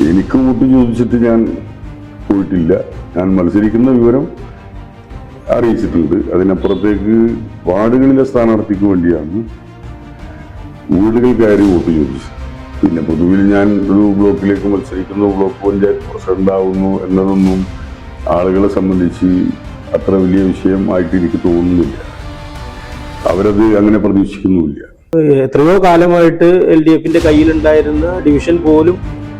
എനിക്ക് വോട്ട് ചോദിച്ചിട്ട് ഞാൻ പോയിട്ടില്ല. ഞാൻ മത്സരിക്കുന്ന വിവരം അറിയിച്ചിട്ടുണ്ട്. അതിനപ്പുറത്തേക്ക് വാർഡുകളിലെ സ്ഥാനാർത്ഥിക്ക് വേണ്ടിയാണ് വീടുകൾ കയറി വോട്ട് ചോദിച്ചത്. പിന്നെ പൊതുവിൽ ഞാൻ ഒരു ബ്ലോക്കിലേക്ക് മത്സരിക്കുന്നു, ബ്ലോക്ക് പഞ്ചായത്ത് പ്രസിഡന്റ് ആവുന്നു എന്നതൊന്നും ആളുകളെ സംബന്ധിച്ച് അത്ര വലിയ വിഷയം ആയിട്ട് എനിക്ക് തോന്നുന്നില്ല. അവരത് അങ്ങനെ പ്രതീക്ഷിക്കുന്നുമില്ല. എത്രയോ കാലമായിട്ട് LDFന്റെ കയ്യിലുണ്ടായിരുന്ന ഡിവിഷൻ പോലും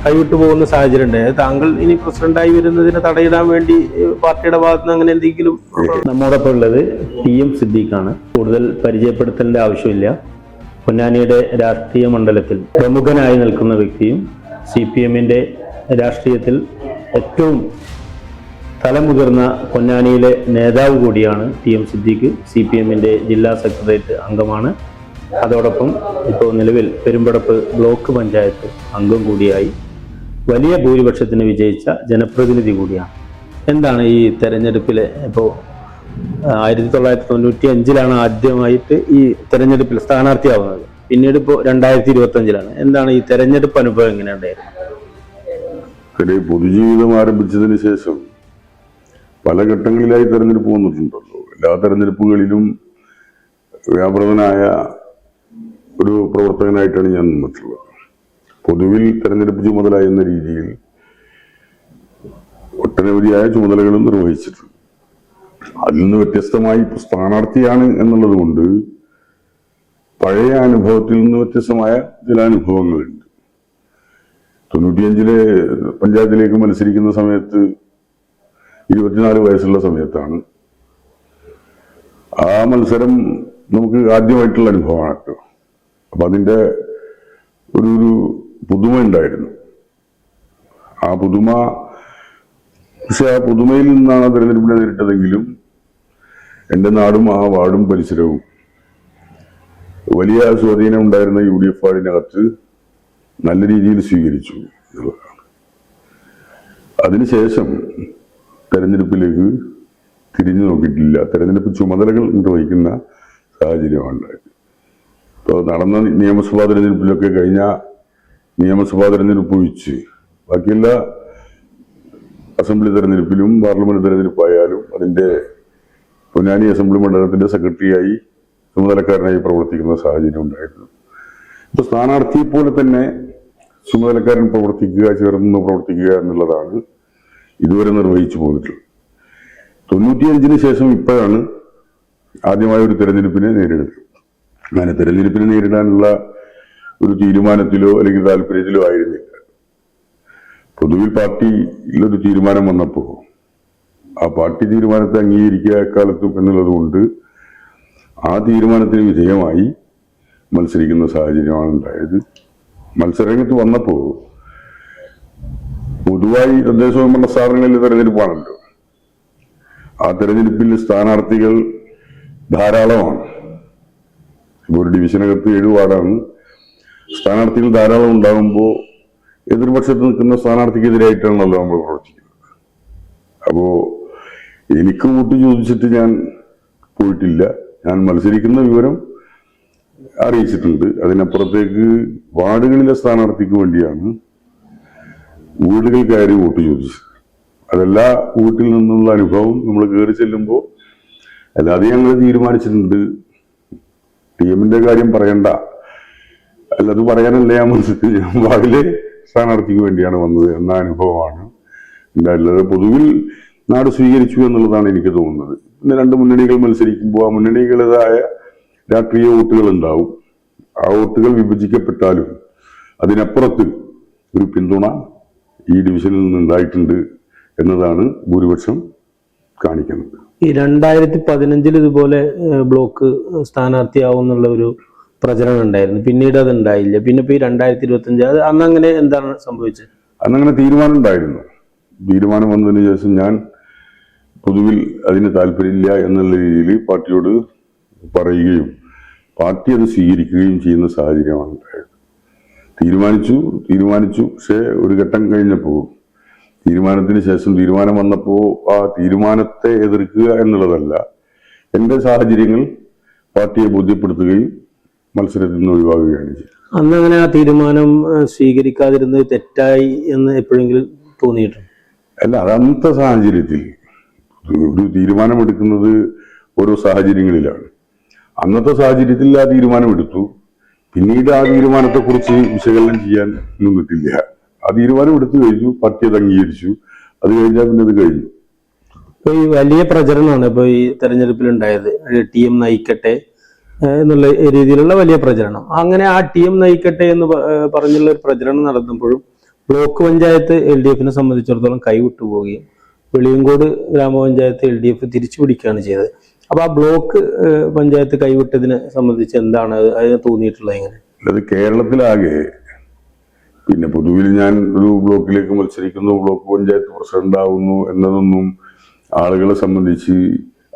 കൈവിട്ടു പോകുന്ന സാഹചര്യം ഉണ്ടായി. താങ്കൾ ഇനി പ്രസിഡന്റായി വരുന്നതിനെ തടയിടാൻ വേണ്ടി പാർട്ടിയുടെ ഭാഗത്ത് നിന്ന് അങ്ങനെ എന്തെങ്കിലും? നമ്മോടൊപ്പം ഉള്ളത് TM സിദ്ദീഖാണ്. കൂടുതൽ പരിചയപ്പെടുത്തേണ്ട ആവശ്യമില്ല. പൊന്നാനിയുടെ രാഷ്ട്രീയ മണ്ഡലത്തിൽ പ്രമുഖനായി നിൽക്കുന്ന വ്യക്തിയും CPMന്റെ രാഷ്ട്രീയത്തിൽ ഏറ്റവും തലമുതിർന്ന പൊന്നാനിയിലെ നേതാവ് കൂടിയാണ് TM സിദ്ദീഖ്. CPMന്റെ ജില്ലാ സെക്രട്ടേറിയറ്റ് അംഗമാണ്. അതോടൊപ്പം ഇപ്പോൾ നിലവിൽ പെരുമ്പടപ്പ് ബ്ലോക്ക് പഞ്ചായത്ത് അംഗം കൂടിയായി വലിയ ഭൂരിപക്ഷത്തിന് വിജയിച്ച ജനപ്രതിനിധി കൂടിയാണ്. എന്താണ് ഈ തെരഞ്ഞെടുപ്പിലെ ഇപ്പോൾ 1995 ആദ്യമായിട്ട് ഈ തെരഞ്ഞെടുപ്പിൽ സ്ഥാനാർത്ഥിയാവുന്നത്, പിന്നീട് ഇപ്പോൾ 2025 എന്താണ് ഈ തെരഞ്ഞെടുപ്പ് അനുഭവം എങ്ങനെയുണ്ടായിരുന്നു? പൊതുജീവിതം ആരംഭിച്ചതിന് ശേഷം പല ഘട്ടങ്ങളിലായി തെരഞ്ഞെടുപ്പ് വന്നിട്ടുണ്ടല്ലോ. എല്ലാ തെരഞ്ഞെടുപ്പുകളിലും വ്യാപൃതനായ ഒരു പ്രവർത്തകനായിട്ടാണ് ഞാൻ നിന്നിട്ടുള്ളത്. പൊതുവിൽ തെരഞ്ഞെടുപ്പ് ചുമതല എന്ന രീതിയിൽ ഒട്ടനവധിയായ ചുമതലകളും നിർവഹിച്ചിട്ടുണ്ട്. അതിൽ നിന്ന് വ്യത്യസ്തമായി ഇപ്പോൾ സ്ഥാനാർത്ഥിയാണ് എന്നുള്ളത് കൊണ്ട് പഴയ അനുഭവത്തിൽ നിന്ന് വ്യത്യസ്തമായ ചില അനുഭവങ്ങളുണ്ട്. 95 പഞ്ചായത്തിലേക്ക് മത്സരിക്കുന്ന സമയത്ത് 24 വയസ്സുള്ള സമയത്താണ്. ആ മത്സരം നമുക്ക് ആദ്യമായിട്ടുള്ള അനുഭവമാണ് കേട്ടോ. അപ്പൊ അതിൻ്റെ ഒരു പുതുമ ഉണ്ടായിരുന്നു. ആ പുതുമ, പക്ഷെ ആ പുതുമയിൽ നിന്നാണ് തെരഞ്ഞെടുപ്പിനെ നേരിട്ടതെങ്കിലും എൻ്റെ നാടും ആ വാർഡും പരിസരവും വലിയ സ്വാധീനം ഉണ്ടായിരുന്ന UDF വാർഡിനകത്ത് നല്ല രീതിയിൽ സ്വീകരിച്ചു എന്നുള്ളതാണ്. അതിനുശേഷം തെരഞ്ഞെടുപ്പിലേക്ക് തിരിഞ്ഞു നോക്കിയിട്ടില്ല. തെരഞ്ഞെടുപ്പ് ചുമതലകൾ നിർവഹിക്കുന്ന സാഹചര്യമാണ് ഉണ്ടായത്. ഇപ്പോൾ നടന്ന നിയമസഭാ തെരഞ്ഞെടുപ്പിലൊക്കെ കഴിഞ്ഞ നിയമസഭാ തെരഞ്ഞെടുപ്പ് ഒഴിച്ച് ബാക്കിയെല്ലാ അസംബ്ലി തെരഞ്ഞെടുപ്പിലും പാർലമെന്റ് തെരഞ്ഞെടുപ്പായാലും അതിൻ്റെ പൊന്നാനി അസംബ്ലി മണ്ഡലത്തിന്റെ സെക്രട്ടറിയായി ചുമതലക്കാരനായി പ്രവർത്തിക്കുന്ന സാഹചര്യം ഉണ്ടായിരുന്നു. ഇപ്പോൾ സ്ഥാനാർത്ഥിയെ പോലെ തന്നെ ചുമതലക്കാരൻ പ്രവർത്തിക്കുക, ചേർന്ന് പ്രവർത്തിക്കുക എന്നുള്ളതാണ് ഇതുവരെ നിർവഹിച്ചു പോന്നിട്ടുള്ളത്. 95 ശേഷം ഇപ്പോഴാണ് ആദ്യമായ ഒരു തെരഞ്ഞെടുപ്പിനെ നേരിടുന്നത്. അങ്ങനെ തെരഞ്ഞെടുപ്പിനെ നേരിടാനുള്ള ഒരു തീരുമാനത്തിലോ അല്ലെങ്കിൽ താല്പര്യത്തിലോ ആയിരുന്നില്ല. പൊതുവിൽ പാർട്ടിയിലൊരു തീരുമാനം വന്നപ്പോൾ ആ പാർട്ടി തീരുമാനത്തെ അംഗീകരിക്കുക എക്കാലത്തും എന്നുള്ളത് കൊണ്ട് ആ തീരുമാനത്തിന് വിധേയമായി മത്സരിക്കുന്ന സാഹചര്യമാണ് ഉണ്ടായത്. മത്സരരംഗത്ത് വന്നപ്പോൾ പൊതുവായി തദ്ദേശ സ്വയംഭരണ സ്ഥാപനങ്ങളിലെ തെരഞ്ഞെടുപ്പാണല്ലോ. ആ തെരഞ്ഞെടുപ്പിൽ സ്ഥാനാർത്ഥികൾ ധാരാളമാണ്. ഇപ്പോൾ ഒരു ഡിവിഷനകത്ത് 7 വാർഡാണ്. സ്ഥാനാർത്ഥികൾ ധാരാളം ഉണ്ടാകുമ്പോൾ എതിർപക്ഷത്ത് നിൽക്കുന്ന സ്ഥാനാർത്ഥിക്കെതിരായിട്ടാണല്ലോ നമ്മൾ പ്രവർത്തിക്കുന്നത്. അപ്പോ എനിക്ക് വോട്ട് ചോദിച്ചിട്ട് ഞാൻ പോയിട്ടില്ല. ഞാൻ മത്സരിക്കുന്ന വിവരം അറിയിച്ചിട്ടുണ്ട്. അതിനപ്പുറത്തേക്ക് വാർഡുകളിലെ സ്ഥാനാർത്ഥിക്ക് വേണ്ടിയാണ് വീടുകൾ കയറി വോട്ട് ചോദിച്ചത്. അതെല്ലാ വീട്ടിൽ നിന്നുള്ള അനുഭവം നമ്മൾ കയറി ചെല്ലുമ്പോൾ അല്ലാതെ ഞങ്ങൾ തീരുമാനിച്ചിട്ടുണ്ട്. TMന്റെ കാര്യം പറയണ്ട, അല്ലത് പറയാനല്ല ഞാൻ വാർഡിലെ സ്ഥാനാർത്ഥിക്ക് വേണ്ടിയാണ് വന്നത് എന്ന അനുഭവമാണ് ഉണ്ടായിട്ടുള്ളത്. പൊതുവിൽ നാട് സ്വീകരിച്ചു എന്നുള്ളതാണ് എനിക്ക് തോന്നുന്നത്. പിന്നെ 2 മുന്നണികൾ മത്സരിക്കുമ്പോൾ ആ മുന്നണികളുടേതായ രാഷ്ട്രീയ വോട്ടുകൾ ഉണ്ടാവും. ആ വോട്ടുകൾ വിഭജിക്കപ്പെട്ടാലും അതിനപ്പുറത്ത് ഒരു പിന്തുണ ഈ ഡിവിഷനിൽ നിന്ന് ഉണ്ടായിട്ടുണ്ട് എന്നതാണ് ഭൂരിപക്ഷം കാണിക്കുന്നത്. ഈ 2015 ഇതുപോലെ ബ്ലോക്ക് സ്ഥാനാർത്ഥിയാവും എന്നുള്ള ഒരു പ്രചരണം ഉണ്ടായിരുന്നു. പിന്നീട് അത് ഉണ്ടായില്ല. പിന്നെ ഇപ്പൊ ഈ 2025 അന്നങ്ങനെ എന്താണ് സംഭവിച്ചത്? അന്നങ്ങനെ തീരുമാനം ഉണ്ടായിരുന്നു. തീരുമാനം വന്നതിന് ശേഷം ഞാൻ പൊതുവിൽ അതിന് താല്പര്യമില്ല എന്നുള്ള രീതിയിൽ പാർട്ടിയോട് പറയുകയും പാർട്ടി അത് സ്വീകരിക്കുകയും ചെയ്യുന്ന സാഹചര്യമാണ് ഉണ്ടായത്. തീരുമാനിച്ചു. പക്ഷെ ഒരു ഘട്ടം കഴിഞ്ഞപ്പോൾ തീരുമാനത്തിന് ശേഷം തീരുമാനം വന്നപ്പോൾ ആ തീരുമാനത്തെ എതിർക്കുക എന്നുള്ളതല്ല, എൻ്റെ സാഹചര്യങ്ങൾ പാർട്ടിയെ ബോധ്യപ്പെടുത്തുകയും മത്സരത്തിൽ നിന്ന് ഒഴിവാക്കുകയാണ് ചെയ്തത്. അന്ന് അങ്ങനെ ആ തീരുമാനം സ്വീകരിക്കാതിരുന്നത് തെറ്റായി എന്ന് എപ്പോഴെങ്കിലും തോന്നിയിട്ടുണ്ട്? അല്ല, അത് അന്നത്തെ സാഹചര്യത്തിൽ ഒരു തീരുമാനമെടുക്കുന്നത് ഓരോ സാഹചര്യങ്ങളിലാണ്. അന്നത്തെ സാഹചര്യത്തിൽ ആ തീരുമാനമെടുത്തു. പിന്നീട് ആ തീരുമാനത്തെക്കുറിച്ച് വിശകലനം ചെയ്യാൻ നിന്നിട്ടില്ല. ആ തീരുമാനം എടുത്തു കഴിഞ്ഞു, പാർട്ടി അത് അംഗീകരിച്ചു. അത് കഴിഞ്ഞാൽ പിന്നെ അത് കഴിഞ്ഞു. ഇപ്പൊ ഈ വലിയ പ്രചരണമാണ് ഇപ്പൊ ഈ തെരഞ്ഞെടുപ്പിൽ ഉണ്ടായത്. TM നയിക്കട്ടെ എന്നുള്ള രീതിയിലുള്ള വലിയ പ്രചരണം. അങ്ങനെ ആ TM നയിക്കട്ടെ എന്ന് പറഞ്ഞുള്ള ഒരു പ്രചരണം നടന്നപ്പോഴും ബ്ലോക്ക് പഞ്ചായത്ത് LDFനെ സംബന്ധിച്ചിടത്തോളം കൈവിട്ടു പോവുകയും വെളിയങ്കോട് ഗ്രാമപഞ്ചായത്ത് LDF തിരിച്ചു പിടിക്കുകയാണ് ചെയ്തത്. അപ്പൊ ആ ബ്ലോക്ക് പഞ്ചായത്ത് കൈവിട്ടതിനെ സംബന്ധിച്ച് എന്താണ് അതിന് തോന്നിയിട്ടുള്ളത്? എങ്ങനെ അത് കേരളത്തിലാകെ, പിന്നെ പൊതുവിൽ ഞാൻ ഒരു ബ്ലോക്കിലേക്ക് മത്സരിക്കുന്നു, ബ്ലോക്ക് പഞ്ചായത്ത് പ്രസിഡന്റ് ആവുന്നു എന്നതൊന്നും ആളുകളെ സംബന്ധിച്ച്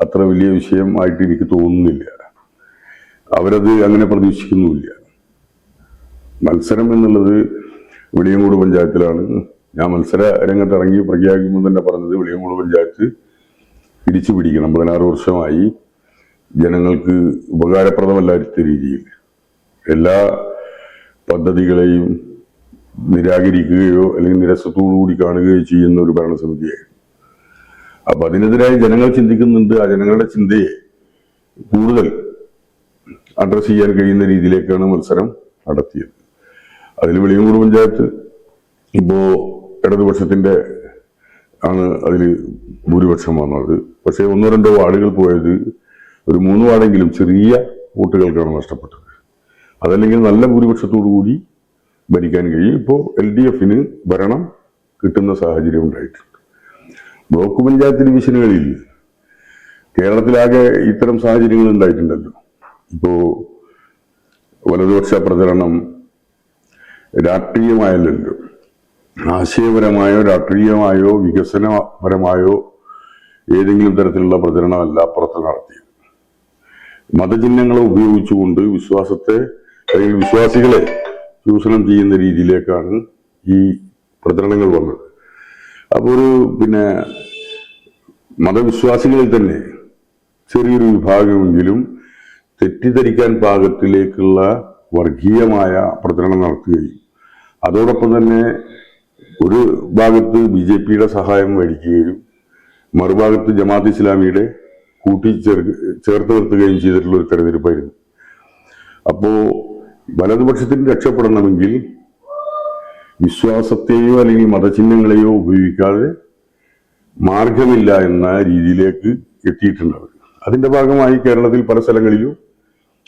അത്ര വലിയ വിഷയം ആയിട്ട് എനിക്ക് തോന്നുന്നില്ല. അവരത് അങ്ങനെ പ്രതീക്ഷിക്കുന്നുമില്ല. മത്സരം എന്നുള്ളത് വെളിയങ്കോട് പഞ്ചായത്തിലാണ്. ഞാൻ മത്സര രംഗത്തിറങ്ങി പ്രഖ്യാപിക്കുമ്പോൾ തന്നെ പറഞ്ഞത് വെളിയങ്കോട് പഞ്ചായത്ത് തിരിച്ചു പിടിക്കണം. 16 വർഷമായി ജനങ്ങൾക്ക് ഉപകാരപ്രദമല്ലാത്ത രീതിയിൽ എല്ലാ പദ്ധതികളെയും നിരാകരിക്കുകയോ അല്ലെങ്കിൽ നിരസത്തോടുകൂടി കാണുകയോ ചെയ്യുന്ന ഒരു ഭരണസമിതിയായിരുന്നു. അപ്പൊ അതിനെതിരായി ജനങ്ങൾ ചിന്തിക്കുന്നുണ്ട്. ആ ജനങ്ങളുടെ ചിന്തയെ കൂടുതൽ അഡ്രസ് ചെയ്യാൻ കഴിയുന്ന രീതിയിലേക്കാണ് മത്സരം നടത്തിയത്. അതിൽ വെളിയങ്കോട് പഞ്ചായത്ത് ഇപ്പോ ഇടതുപക്ഷത്തിന്റെ ആണ് അതിൽ ഭൂരിപക്ഷം വന്നത്. പക്ഷെ 1-2 വാർഡുകൾ പോയത് ഒരു 3 വാർഡെങ്കിലും ചെറിയ വോട്ടുകൾക്കാണ് നഷ്ടപ്പെട്ടത്. അതല്ലെങ്കിൽ നല്ല ഭൂരിപക്ഷത്തോടു കൂടി ഭരിക്കാൻ കഴിയും. ഇപ്പോൾ LDFന് ഭരണം കിട്ടുന്ന സാഹചര്യം ഉണ്ടായിട്ടുണ്ട്. ബ്ലോക്ക് പഞ്ചായത്ത് ഡിവിഷനുകളിൽ കേരളത്തിലാകെ ഇത്തരം സാഹചര്യങ്ങൾ ഉണ്ടായിട്ടുണ്ടല്ലോ. ഇപ്പോ വലതുപക്ഷ പ്രചരണം രാഷ്ട്രീയമായല്ലോ, ആശയപരമായോ രാഷ്ട്രീയമായോ വികസനപരമായോ ഏതെങ്കിലും തരത്തിലുള്ള പ്രചരണമല്ല അപ്പുറത്ത് നടത്തിയത്. മതചിഹ്നങ്ങളെ ഉപയോഗിച്ചുകൊണ്ട് വിശ്വാസത്തെ അല്ലെങ്കിൽ വിശ്വാസികളെ ചൂഷണം ചെയ്യുന്ന രീതിയിലേക്കാണ് ഈ പ്രചരണങ്ങൾ വന്നത്. അപ്പോൾ ഒരു പിന്നെ മതവിശ്വാസികളിൽ തന്നെ ചെറിയൊരു വിഭാഗമെങ്കിലും തെറ്റിദ്ധരിക്കാൻ പാകത്തിലേക്കുള്ള വർഗീയമായ പ്രചരണം നടത്തുകയും അതോടൊപ്പം തന്നെ ഒരു ഭാഗത്ത് BJPയുടെ സഹായം മേടിക്കുകയും മറുഭാഗത്ത് ജമാഅത്ത് ഇസ്ലാമിയുടെ ചേർത്ത് നിർത്തുകയും ചെയ്തിട്ടുള്ള ഒരു തെരഞ്ഞെടുപ്പായിരുന്നു. അപ്പോ വലതുപക്ഷത്തിന് രക്ഷപ്പെടണമെങ്കിൽ വിശ്വാസത്തെയോ അല്ലെങ്കിൽ മതചിഹ്നങ്ങളെയോ ഉപയോഗിക്കാതെ മാർഗമില്ല എന്ന രീതിയിലേക്ക് എത്തിയിട്ടുണ്ട് അവർ. അതിന്റെ ഭാഗമായി കേരളത്തിൽ പല സ്ഥലങ്ങളിലും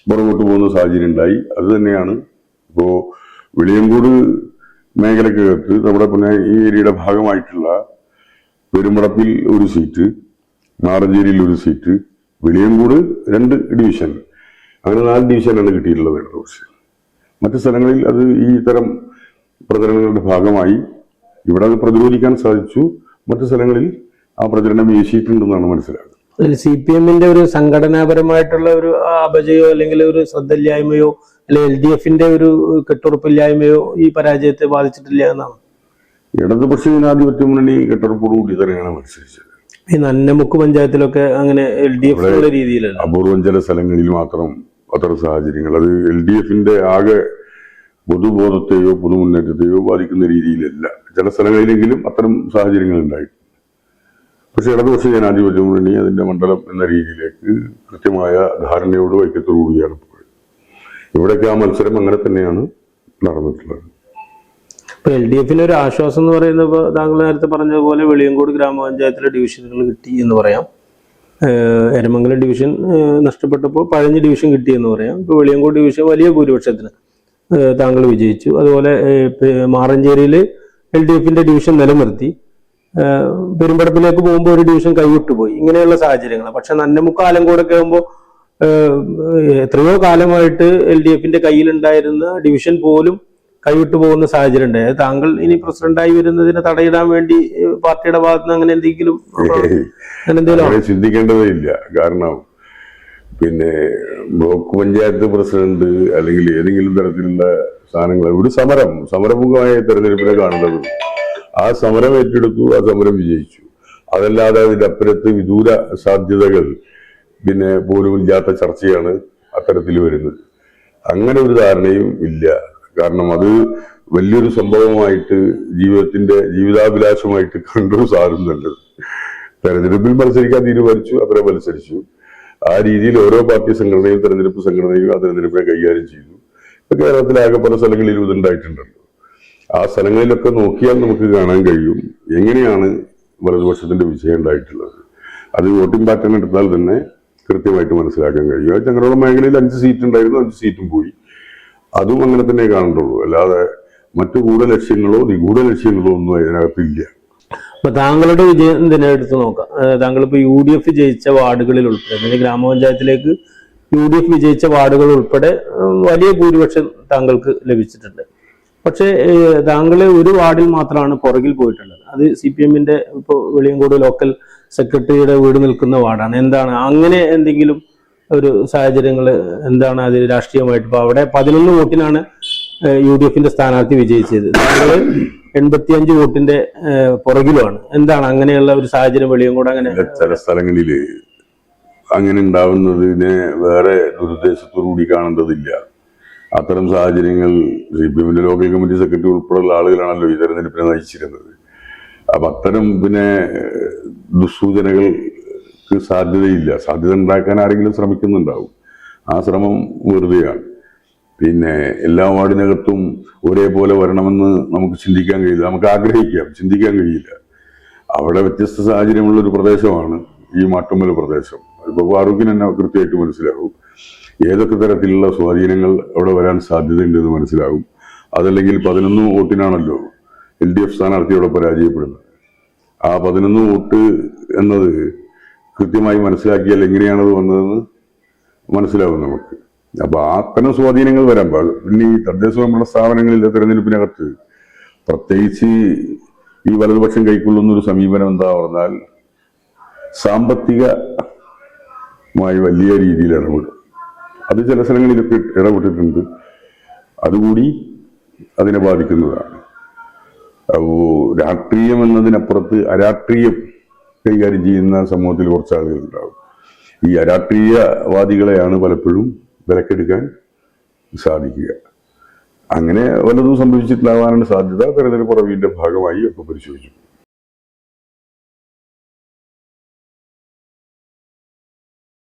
പുറകോട്ട് പോകുന്ന സാഹചര്യം ഉണ്ടായി. അത് തന്നെയാണ് ഇപ്പോ വെളിയങ്കോട് മേഖലക്കകത്ത് നമ്മുടെ പിന്നെ ഈ ഏരിയയുടെ ഭാഗമായിട്ടുള്ള പെരുമ്പടപ്പിൽ ഒരു സീറ്റ്, നാറഞ്ചേരിയിൽ ഒരു സീറ്റ്, വെളിയങ്കോട് 2 ഡിവിഷൻ, അങ്ങനെ 4 ഡിവിഷനാണ് കിട്ടിയിട്ടുള്ളത് ഇടതുപക്ഷം. മറ്റു സ്ഥലങ്ങളിൽ അത് ഈ ഇത്തരം പ്രചരണങ്ങളുടെ ഭാഗമായി ഇവിടെ അത് പ്രതിരോധിക്കാൻ സാധിച്ചു. മറ്റു സ്ഥലങ്ങളിൽ ആ പ്രചരണം വീശിയിട്ടുണ്ടെന്നാണ് മനസ്സിലാക്കുന്നത്. CPMന്റെ ഒരു സംഘടനാപരമായിട്ടുള്ള ഒരു അപജയോ അല്ലെങ്കിൽ ഒരു ശ്രദ്ധയില്ലായ്മയോ അല്ലെങ്കിൽ LDFന്റെ ഒരു കെട്ടുറപ്പില്ലായ്മയോ ഈ പരാജയത്തെ ബാധിച്ചിട്ടില്ല എന്നാണ്. ഇടതുപക്ഷ ജനാധിപത്യ മുന്നണി കെട്ടുറപ്പോടുകൂടി തന്നെയാണ് മത്സരിച്ചത്. ഈ നന്നമുക്ക് പഞ്ചായത്തിലൊക്കെ അങ്ങനെ LDF രീതിയിലല്ല, അപൂർവം ചില സ്ഥലങ്ങളിൽ മാത്രം അത്തരം സാഹചര്യങ്ങൾ. അത് LDFന്റെ ആകെ പൊതുബോധത്തെയോ പൊതുമുന്നേറ്റത്തെയോ ബാധിക്കുന്ന രീതിയിലല്ല. ചില സ്ഥലങ്ങളിലെങ്കിലും അത്തരം സാഹചര്യങ്ങൾ ഉണ്ടായിട്ടുണ്ട്. പക്ഷെ ഇടതുപക്ഷ ജനാധിപത്യ മുന്നണി അതിന്റെ മണ്ഡലം എന്ന രീതിയിലേക്ക് കൃത്യമായ ധാരണയോട് ഐക്യത്തോടുകൂടിയാണ് പോയത്. ഇവിടെയൊക്കെ ആ മത്സരം അങ്ങനെ തന്നെയാണ് നടന്നിട്ടുള്ളത്. ഇപ്പൊ LDFന് ഒരു ആശ്വാസം എന്ന് പറയുന്നത് താങ്കൾ നേരത്തെ പറഞ്ഞതുപോലെ വെളിയങ്കോട് ഗ്രാമപഞ്ചായത്തിലെ ഡിവിഷനുകൾ കിട്ടി എന്ന് പറയാം. എരമംഗലം ഡിവിഷൻ നഷ്ടപ്പെട്ടപ്പോൾ പഴഞ്ഞി ഡിവിഷൻ കിട്ടി എന്ന് പറയാം. ഇപ്പൊ വെളിയങ്കോട് ഡിവിഷൻ വലിയ ഭൂരിപക്ഷത്തിന് താങ്കൾ വിജയിച്ചു. അതുപോലെ മാറഞ്ചേരിയിൽ LDFന്റെ ഡിവിഷൻ നിലനിർത്തി. പെരുമ്പടപ്പിലേക്ക് പോകുമ്പോൾ ഒരു ഡിവിഷൻ കൈവിട്ടുപോയി. ഇങ്ങനെയുള്ള സാഹചര്യങ്ങൾ. പക്ഷെ നന്നമുക്ക് ആലങ്കോടൊക്കെ ആകുമ്പോൾ എത്രയോ കാലമായിട്ട് LDFന്റെ കയ്യിലുണ്ടായിരുന്ന ഡിവിഷൻ പോലും കൈവിട്ടു പോകുന്ന സാഹചര്യം ഉണ്ടായത്. താങ്കൾ ഇനി പ്രസിഡന്റായി വരുന്നതിനെ തടയിടാൻ വേണ്ടി പാർട്ടിയുടെ ഭാഗത്തുനിന്ന് അങ്ങനെ എന്തെങ്കിലും ചിന്തിക്കേണ്ടതേ ഇല്ല. കാരണം പിന്നെ ബ്ലോക്ക് പഞ്ചായത്ത് പ്രസിഡന്റ് അല്ലെങ്കിൽ ഏതെങ്കിലും തരത്തിലുള്ള സ്ഥാനങ്ങൾ ഒരു സമരമുഖമായ തെരഞ്ഞെടുപ്പിനെ കാണുന്നത്. ആ സമരം ഏറ്റെടുത്തു, ആ സമരം വിജയിച്ചു. അതല്ലാതെ അതിന്റെ അപ്പുറത്ത് വിദൂര സാധ്യതകൾ പിന്നെ പോലും ഇല്ലാത്ത ചർച്ചയാണ് അത്തരത്തിൽ വരുന്നത്. അങ്ങനെ ഒരു ധാരണയും ഇല്ല. കാരണം അത് വലിയൊരു സംഭവമായിട്ട് ജീവിതാഭിലാഷമായിട്ട് കണ്ടൊരു സാധനം നല്ലത്. തെരഞ്ഞെടുപ്പിൽ മത്സരിക്കാൻ തീരുമാനിച്ചു, അത്ര മത്സരിച്ചു. ആ രീതിയിൽ ഓരോ പാർട്ടി സംഘടനയും തെരഞ്ഞെടുപ്പ് സംഘടനയും ആ തെരഞ്ഞെടുപ്പിനെ കൈകാര്യം ചെയ്തു. ഇപ്പൊ കേരളത്തിലാകെ പല സ്ഥലങ്ങളിലും ഇതുണ്ടായിട്ടുണ്ടല്ലോ. ആ സ്ഥലങ്ങളിലൊക്കെ നോക്കിയാൽ നമുക്ക് കാണാൻ കഴിയും എങ്ങനെയാണ് വലതുപക്ഷത്തിന്റെ വിജയം ഉണ്ടായിട്ടുള്ളത്. അത് വോട്ടിംഗ് പാറ്റേൺ എടുത്താൽ തന്നെ കൃത്യമായിട്ട് മനസ്സിലാക്കാൻ കഴിയും. ആ ചങ്ങരോളം മേഖലയിൽ 5 സീറ്റ് ഉണ്ടായിരുന്നു, 5 സീറ്റും പോയി. അതും അങ്ങനെ തന്നെ കാണണ്ടുള്ളൂ. അല്ലാതെ മറ്റു ഗൂഢലക്ഷ്യങ്ങളോ നിഗൂഢ ലക്ഷ്യങ്ങളോ ഒന്നും അതിനകത്തില്ല. അപ്പൊ താങ്കളുടെ വിജയം തന്നെ എടുത്ത് നോക്കാം. താങ്കൾ ഇപ്പൊ UDF ജയിച്ച വാർഡുകളിൽ ഉൾപ്പെടെ, പിന്നെ ഗ്രാമപഞ്ചായത്തിലേക്ക് UDF വിജയിച്ച വാർഡുകൾ ഉൾപ്പെടെ വലിയ ഭൂരിപക്ഷം താങ്കൾക്ക് ലഭിച്ചിട്ടുണ്ട്. പക്ഷേ താങ്കൾ ഒരു വാർഡിൽ മാത്രമാണ് പുറകിൽ പോയിട്ടുള്ളത്. അത് CPM-ന്റെ ഇപ്പോൾ വെളിയങ്കോട് ലോക്കൽ സെക്രട്ടറിയുടെ വീട് നിൽക്കുന്ന വാർഡാണ്. എന്താണ് അങ്ങനെ എന്തെങ്കിലും ഒരു സാഹചര്യങ്ങൾ എന്താണ് അതിൽ രാഷ്ട്രീയമായിട്ട്? ഇപ്പൊ അവിടെ 11 വോട്ടിനാണ് UDF-ന്റെ സ്ഥാനാർത്ഥി വിജയിച്ചത്. താങ്കൾ 85 വോട്ടിന്റെ പുറകിലുമാണ്. എന്താണ് അങ്ങനെയുള്ള ഒരു സാഹചര്യം വെളിയങ്കോട്? അങ്ങനെ ചില സ്ഥലങ്ങളിൽ അങ്ങനെ ഉണ്ടാവുന്നതിനെ വേറെ ദുരുദ്ദേശത്തോടുകൂടി കാണേണ്ടതില്ല. അത്തരം സാഹചര്യങ്ങൾ CPM-ന്റെ ലോക്കൽ കമ്മിറ്റി സെക്രട്ടറി ഉൾപ്പെടെയുള്ള ആളുകളാണല്ലോ ഈ തെരഞ്ഞെടുപ്പിനെ നയിച്ചിരുന്നത്. അപ്പൊ അത്തരം ദുസ്സൂചനകൾക്ക് സാധ്യതയില്ല. സാധ്യത ഉണ്ടാക്കാൻ ആരെങ്കിലും ശ്രമിക്കുന്നുണ്ടാവും. ആ ശ്രമം വെറുതെയാണ്. പിന്നെ എല്ലാ വാർഡിനകത്തും ഒരേപോലെ വരണമെന്ന് നമുക്ക് ചിന്തിക്കാൻ കഴിയില്ല. നമുക്ക് ആഗ്രഹിക്കാം, ചിന്തിക്കാൻ കഴിയില്ല. അവിടെ വ്യത്യസ്ത സാഹചര്യമുള്ള ഒരു പ്രദേശമാണ് ഈ മാട്ടുമ്മൽ പ്രദേശം. ഇപ്പൊ ഫാറൂഖിന് തന്നെ കൃത്യമായിട്ട് മനസ്സിലാവും ഏതൊക്കെ തരത്തിലുള്ള സ്വാധീനങ്ങൾ അവിടെ വരാൻ സാധ്യതയുണ്ടെന്ന് മനസ്സിലാവും. അതല്ലെങ്കിൽ 11 വോട്ടിനാണല്ലോ LDF സ്ഥാനാർത്ഥിയോടെ പരാജയപ്പെടുന്നത്. ആ 11 വോട്ട് എന്നത് കൃത്യമായി മനസ്സിലാക്കിയാൽ എങ്ങനെയാണത് വന്നതെന്ന് മനസ്സിലാവും നമുക്ക്. അപ്പൊ അത്തരം സ്വാധീനങ്ങൾ വരാൻ പാടില്ല. പിന്നെ ഈ തദ്ദേശ ഭരണ സ്ഥാപനങ്ങളിലെ തെരഞ്ഞെടുപ്പിനകത്ത് പ്രത്യേകിച്ച് ഈ വലതുപക്ഷം കൈക്കൊള്ളുന്ന ഒരു സമീപനം എന്താ പറഞ്ഞാൽ സാമ്പത്തികമായി വലിയ രീതിയിൽ ഇടപെടും. അത് ചില സ്ഥലങ്ങളിലൊക്കെ ഇടപെട്ടിട്ടുണ്ട്. അതുകൂടി അതിനെ ബാധിക്കുന്നതാണ്. രാഷ്ട്രീയം എന്നതിനപ്പുറത്ത് അരാഷ്ട്രീയം കൈകാര്യം ചെയ്യുന്ന സമൂഹത്തിൽ കുറച്ച് ആളുകളുണ്ടാവും. ഈ അരാഷ്ട്രീയവാദികളെയാണ് പലപ്പോഴും വിലക്കെടുക്കാൻ സാധിക്കുക. അങ്ങനെ വല്ലതും സംഭവിച്ചിട്ടുണ്ടാവാനാണ് സാധ്യത. തെരഞ്ഞെടുപ്പ് ഉറവിന്റെ ഭാഗമായി ഒക്കെ പരിശോധിച്ചു.